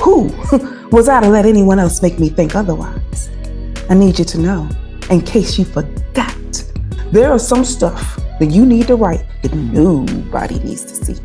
Who was I to let anyone else make me think otherwise? I need you to know, in case you forgot, there are some stuff that you need to write that nobody needs to see.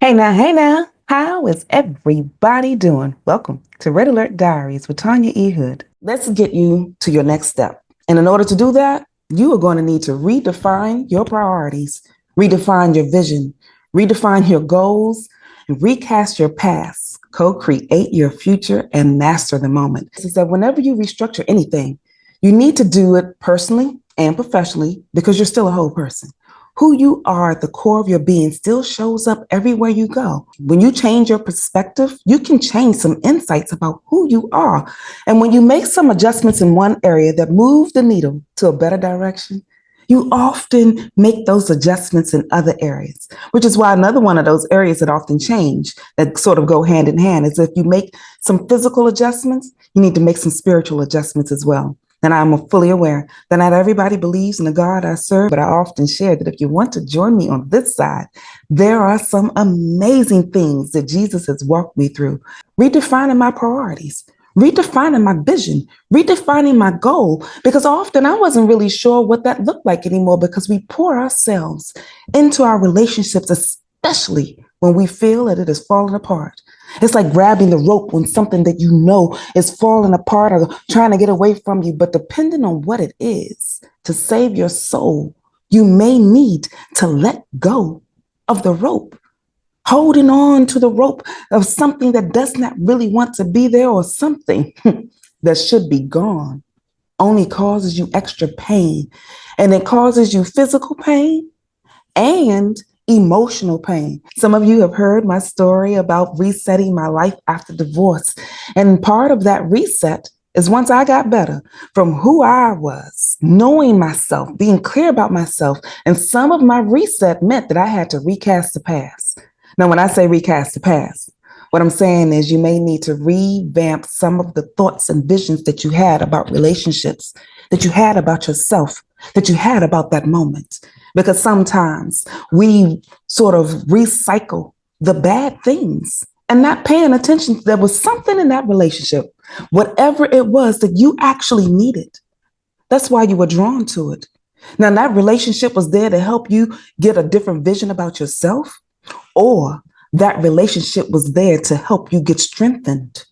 Hey now, how is everybody doing? Welcome to Alert Diaries with Tanya E. Let's get you to your next step. And in order to do that, you are going to need to redefine your priorities, redefine your vision, redefine your goals, and recast your past, co-create your future, and master the moment. This is that whenever you restructure anything, you need to do it personally and professionally because you're still a whole person. Who you are at the core of your being still shows up everywhere you go. When you change your perspective, you can change some insights about who you are. And when you make some adjustments in one area that move the needle to a better direction, you often make those adjustments in other areas, which is why another one of those areas that often change, that sort of go hand in hand, is if you make some physical adjustments, you need to make some spiritual adjustments as well. And I'm fully aware that not everybody believes in the God I serve, but I often share that if you want to join me on this side, there are some amazing things that Jesus has walked me through, redefining my priorities, redefining my vision, redefining my goal, because often I wasn't really sure what that looked like anymore because we pour ourselves into our relationships, especially when we feel that it is falling apart. It's like grabbing the rope on something that you know is falling apart or trying to get away from you. But depending on what it is, to save your soul, you may need to let go of the rope. Holding on to the rope of something that does not really want to be there or something that should be gone only causes you extra pain. And it causes you physical pain and emotional pain. Some of you have heard my story about resetting my life after divorce. And part of that reset is once I got better from who I was, knowing myself, being clear about myself. And some of my reset meant that I had to recast the past. Now, when I say recast the past, what I'm saying is you may need to revamp some of the thoughts and visions that you had about relationships, that you had about yourself, that you had about that moment. Because sometimes we sort of recycle the bad things and not paying attention. There was something in that relationship, whatever it was that you actually needed. That's why you were drawn to it. Now, that relationship was there to help you get a different vision about yourself, or that relationship was there to help you get strengthened.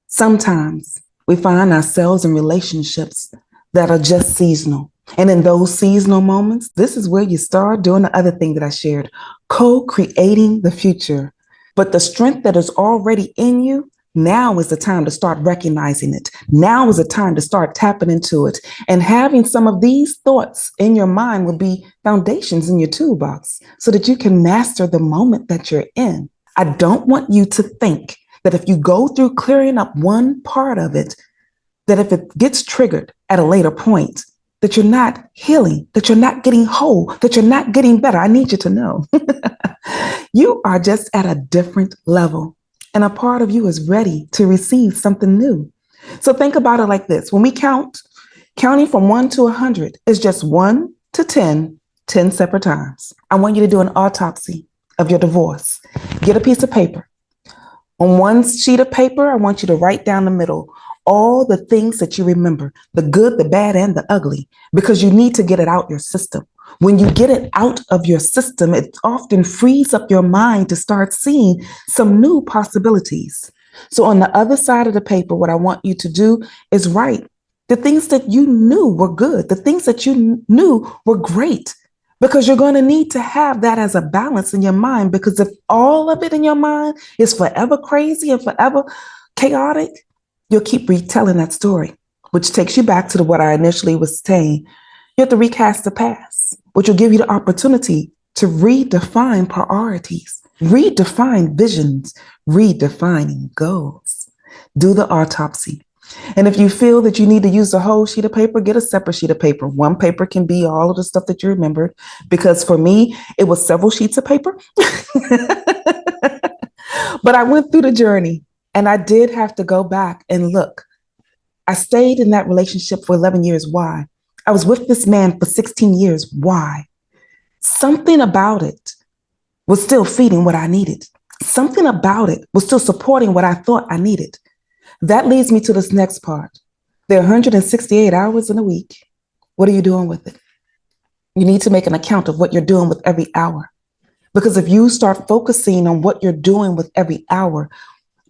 Sometimes we find ourselves in relationships that are just seasonal. And in those seasonal moments, this is where you start doing the other thing that I shared, co-creating the future. But the strength that is already in you, now is the time to start recognizing it. Now is the time to start tapping into it. And having some of these thoughts in your mind will be foundations in your toolbox so that you can master the moment that you're in. I don't want you to think that if you go through clearing up one part of it, that if it gets triggered at a later point, that you're not healing, that you're not getting whole, that you're not getting better. I need you to know you are just at a different level, and a part of you is ready to receive something new. So think about it like this. When we counting from 1 to 100 is just 1 to 10 separate times. I want you to do an autopsy of your divorce. Get a piece of paper. On one sheet of paper, I want you to write down the middle all the things that you remember, the good, the bad, and the ugly, because you need to get it out your system. When you get it out of your system, it often frees up your mind to start seeing some new possibilities. So on the other side of the paper, what I want you to do is write the things that you knew were good, the things that you knew were great, because you're going to need to have that as a balance in your mind. Because if all of it in your mind is forever crazy and forever chaotic, you'll keep retelling that story, which takes you back to what I initially was saying. You have to recast the past, which will give you the opportunity to redefine priorities, redefine visions, redefining goals. Do the autopsy. And if you feel that you need to use the whole sheet of paper, get a separate sheet of paper. One paper can be all of the stuff that you remembered, because for me, it was several sheets of paper. But I went through the journey, and I did have to go back and look I stayed in that relationship for 11 years. Why? I was with this man for 16 years. Why? Something about it was still feeding what I needed. Something about it was still supporting what I thought I needed. That leads me to this next part. There are 168 hours in a week. What are you doing with it? You need to make an account of what you're doing with every hour. Because if you start focusing on what you're doing with every hour,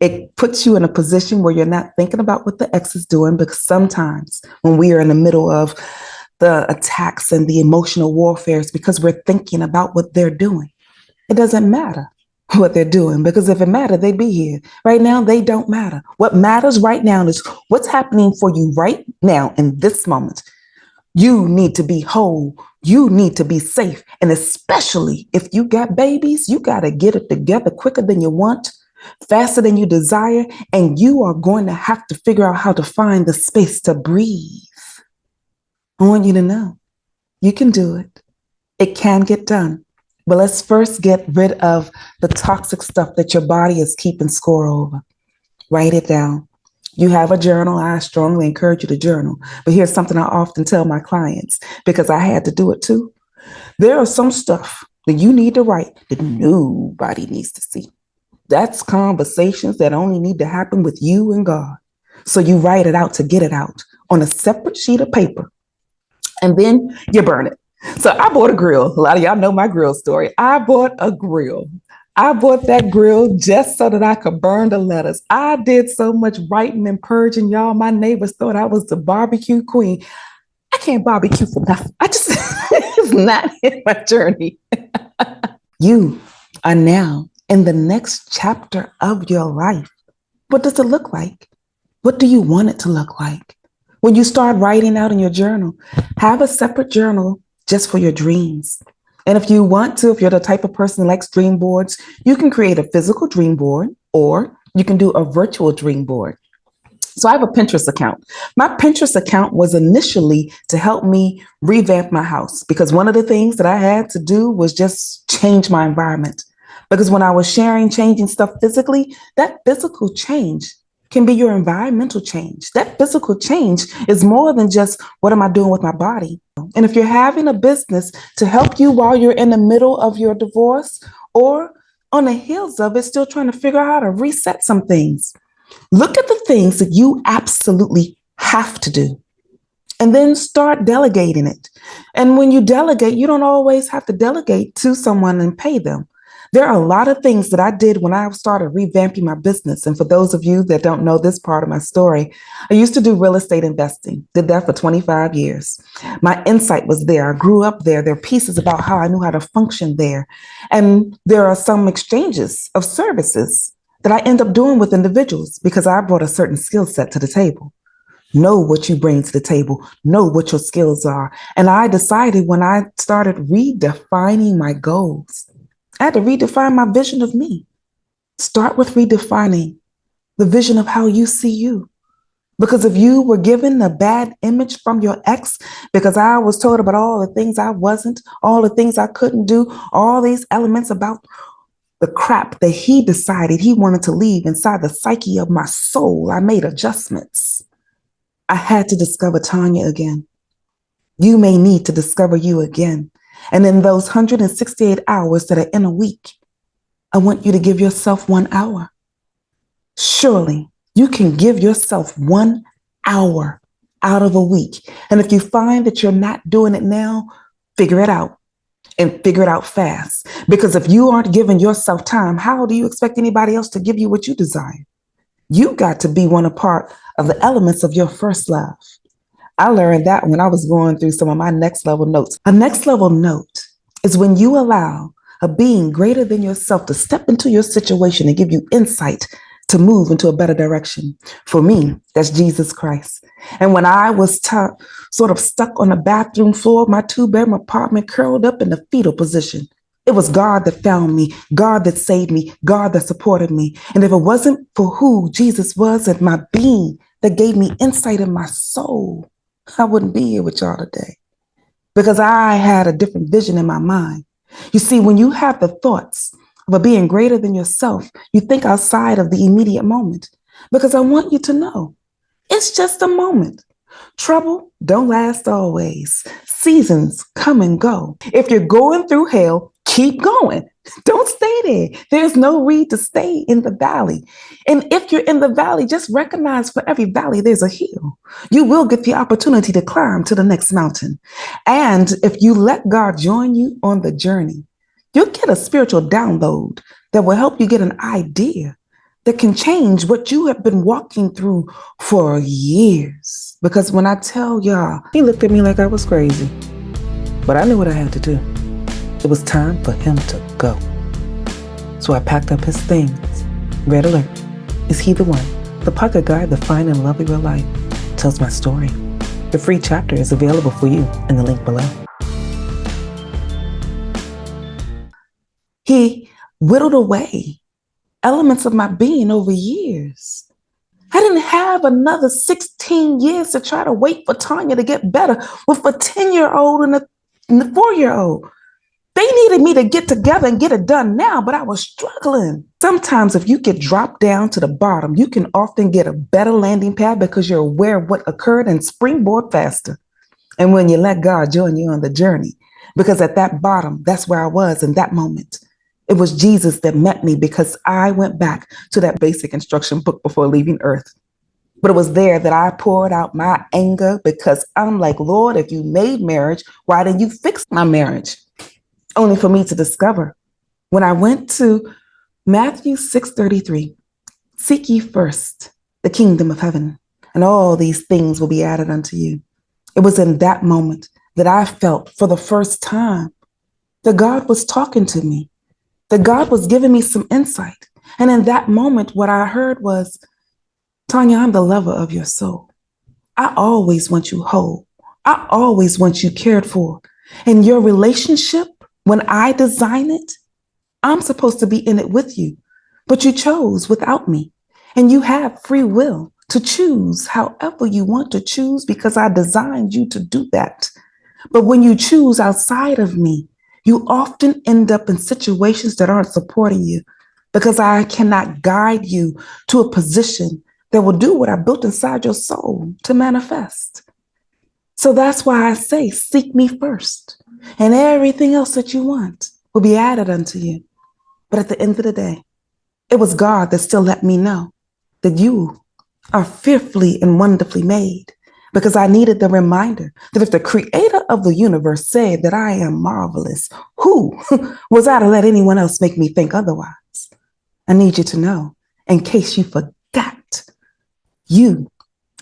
it puts you in a position where you're not thinking about what the ex is doing. Because sometimes when we are in the middle of the attacks and the emotional warfare, it's because we're thinking about what they're doing. It doesn't matter what they're doing, because if it mattered, they'd be here. Right now, they don't matter. What matters right now is what's happening for you right now in this moment. You need to be whole. You need to be safe. And especially if you got babies, you got to get it together quicker than you want, faster than you desire. And you are going to have to figure out how to find the space to breathe. I want you to know you can do it. It can get done. But let's first get rid of the toxic stuff that your body is keeping score over. Write it down. You have a journal. I strongly encourage you to journal. But here's something I often tell my clients, because I had to do it too. There are some stuff that you need to write that nobody needs to see. That's conversations that only need to happen with you and God. So you write it out to get it out on a separate sheet of paper. And then you burn it. So I bought a grill. A lot of y'all know my grill story. I bought a grill. I bought that grill just so that I could burn the letters. I did so much writing and purging, y'all. My neighbors thought I was the barbecue queen. I can't barbecue for nothing. It's not in my journey. You are now in the next chapter of your life. What does it look like? What do you want it to look like? When you start writing out in your journal, have a separate journal just for your dreams. And if you want to, if you're the type of person who likes dream boards, you can create a physical dream board, or you can do a virtual dream board. So I have a Pinterest account. My Pinterest account was initially to help me revamp my house, because one of the things that I had to do was just change my environment. Because when I was sharing, changing stuff physically, that physical change can be your environmental change. That physical change is more than just what am I doing with my body. And if you're having a business to help you while you're in the middle of your divorce, or on the heels of it, still trying to figure out how to reset some things, look at the things that you absolutely have to do, and then start delegating it. And when you delegate, you don't always have to delegate to someone and pay them. There are a lot of things that I did when I started revamping my business. And for those of you that don't know this part of my story, I used to do real estate investing, did that for 25 years. My insight was there. I grew up there. There are pieces about how I knew how to function there. And there are some exchanges of services that I end up doing with individuals because I brought a certain skill set to the table. Know what you bring to the table. Know what your skills are. And I decided when I started redefining my goals, I had to redefine my vision of me. Start with redefining the vision of how you see you. Because if you were given a bad image from your ex, because I was told about all the things I wasn't, all the things I couldn't do, all these elements about the crap that he decided he wanted to leave inside the psyche of my soul, I made adjustments. I had to discover Tanya again. You may need to discover you again. And in those 168 hours that are in a week, I want you to give yourself 1 hour. Surely you can give yourself 1 hour out of a week. And if you find that you're not doing it now, figure it out, and figure it out fast. Because if you aren't giving yourself time, how do you expect anybody else to give you what you desire? You got to be a part of the elements of your first love. I learned that when I was going through some of my next level notes. A next level note is when you allow a being greater than yourself to step into your situation and give you insight to move into a better direction. For me, that's Jesus Christ. And when I was sort of stuck on the bathroom floor of my 2-bedroom apartment, curled up in the fetal position, it was God that found me, God that saved me, God that supported me. And if it wasn't for who Jesus was and my being that gave me insight in my soul, I wouldn't be here with y'all today, because I had a different vision in my mind. You see, when you have the thoughts of a being greater than yourself, you think outside of the immediate moment, because I want you to know It's just a moment. Trouble don't last always. Seasons come and go. If you're going through hell, keep going. Don't stay there. There's no need to stay in the valley. And if you're in the valley, just recognize for every valley, there's a hill. You will get the opportunity to climb to the next mountain. And if you let God join you on the journey, you'll get a spiritual download that will help you get an idea that can change what you have been walking through for years. Because when I tell y'all, he looked at me like I was crazy, but I knew what I had to do. It was time for him to go. So I packed up his things. Red Alert. Is he the one? The pocket guide, the find and love of your life, tells my story. The free chapter is available for you in the link below. He whittled away elements of my being over years. I didn't have another 16 years to try to wait for Tanya to get better with a 10-year-old and a 4-year-old. They needed me to get together and get it done now, but I was struggling. Sometimes if you get dropped down to the bottom, you can often get a better landing pad because you're aware of what occurred and springboard faster. And when you let God join you on the journey, because at that bottom, that's where I was in that moment. It was Jesus that met me because I went back to that basic instruction book before leaving earth. But it was there that I poured out my anger because I'm like, Lord, if you made marriage, why didn't you fix my marriage? Only for me to discover when I went to Matthew 6:33, seek ye first the kingdom of heaven, and all these things will be added unto you. It was in that moment that I felt for the first time that God was talking to me, that God was giving me some insight. And in that moment, what I heard was, Tanya, I'm the lover of your soul. I always want you whole. I always want you cared for. And your relationship, when I design it, I'm supposed to be in it with you, but you chose without me. And you have free will to choose however you want to choose because I designed you to do that. But when you choose outside of me, you often end up in situations that aren't supporting you because I cannot guide you to a position that will do what I built inside your soul to manifest. So that's why I say, seek me first, and everything else that you want will be added unto you. But at the end of the day, it was God that still let me know that you are fearfully and wonderfully made, because I needed the reminder that if the creator of the universe said that I am marvelous, who was I to let anyone else make me think otherwise? I need you to know, in case you forgot, you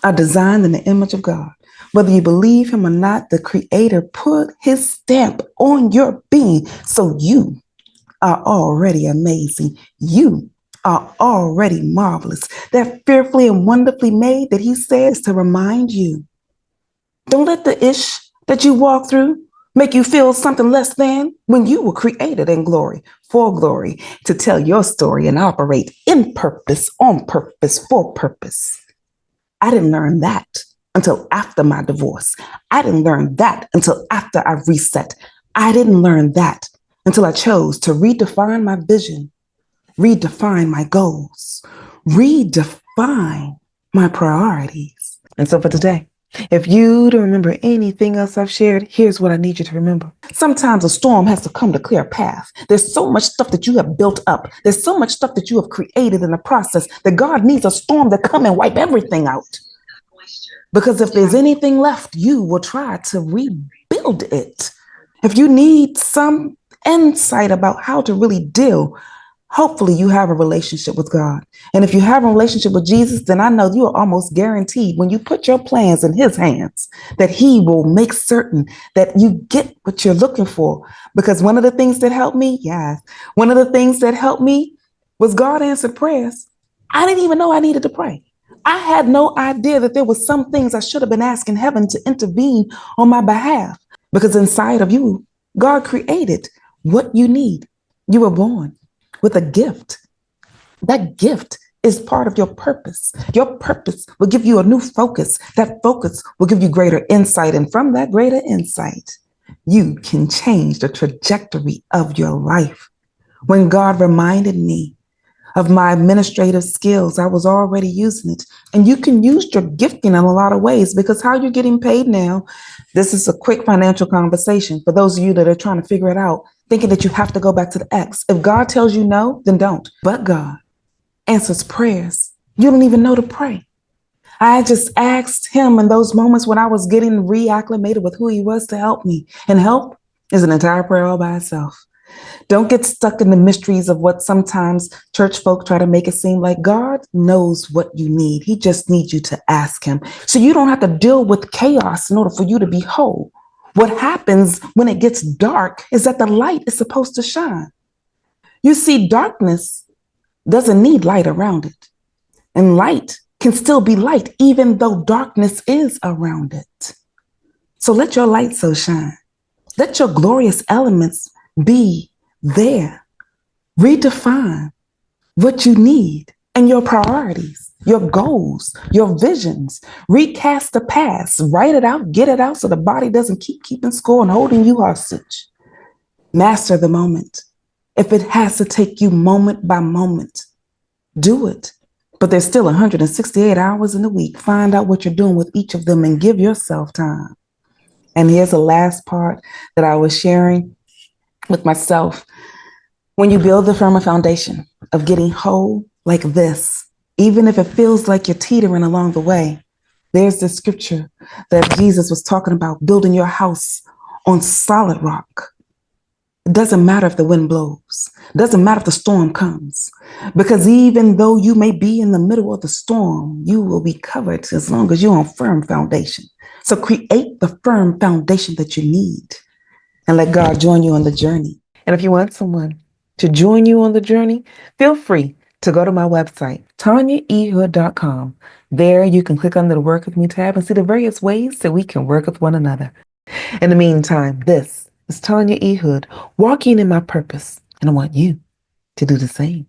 are designed in the image of God. Whether you believe him or not, the creator put his stamp on your being. So you are already amazing. You are already marvelous. That fearfully and wonderfully made that he says to remind you. Don't let the ish that you walk through make you feel something less than when you were created in glory, for glory, to tell your story and operate in purpose, on purpose, for purpose. I didn't learn that until after my divorce. I didn't learn that until after I reset. I didn't learn that until I chose to redefine my vision, redefine my goals, redefine my priorities. And so for today, if you don't remember anything else I've shared, here's what I need you to remember. Sometimes a storm has to come to clear a path. There's so much stuff that you have built up. There's so much stuff that you have created in the process that God needs a storm to come and wipe everything out. Because if there's anything left, you will try to rebuild it. If you need some insight about how to really deal, hopefully you have a relationship with God. And if you have a relationship with Jesus, then I know you are almost guaranteed when you put your plans in his hands, that he will make certain that you get what you're looking for. Because one of the things that helped me, one of the things that helped me was God answered prayers. I didn't even know I needed to pray. I had no idea that there were some things I should have been asking heaven to intervene on my behalf. Because inside of you, God created what you need. You were born with a gift. That gift is part of your purpose. Your purpose will give you a new focus. That focus will give you greater insight. And from that greater insight, you can change the trajectory of your life. When God reminded me of my administrative skills. I was already using it. And you can use your gifting in a lot of ways, because how you're getting paid now, this is a quick financial conversation for those of you that are trying to figure it out, thinking that you have to go back to the X. If God tells you no, then don't. But God answers prayers. You don't even know to pray. I just asked him in those moments when I was getting reacclimated with who he was to help me. And help is an entire prayer all by itself. Don't get stuck in the mysteries of what sometimes church folk try to make it seem like. God knows what you need. He just needs you to ask him. So you don't have to deal with chaos in order for you to be whole. What happens when it gets dark is that the light is supposed to shine. You see, darkness doesn't need light around it. And light can still be light even though darkness is around it. So let your light so shine. Let your glorious elements be there. Redefine what you need and your priorities, your goals, your visions. Recast the past, write it out, get it out so the body doesn't keep keeping score and holding you hostage. Master the moment. If it has to take you moment by moment, do it. But there's still 168 hours in the week. Find out what you're doing with each of them and give yourself time. And here's the last part that I was sharing with myself. When you build the firmer foundation of getting whole like this, even if it feels like you're teetering along the way, there's the scripture that Jesus was talking about, building your house on solid rock. It doesn't matter if the wind blows. It doesn't matter if the storm comes. Because even though you may be in the middle of the storm, you will be covered as long as you're on firm foundation. So create the firm foundation that you need and let God join you on the journey. And if you want someone to join you on the journey, feel free to go to my website, tanyaehood.com. There you can click on the Work With Me tab and see the various ways that we can work with one another. In the meantime, this is Tanya E. Hood, walking in my purpose, and I want you to do the same.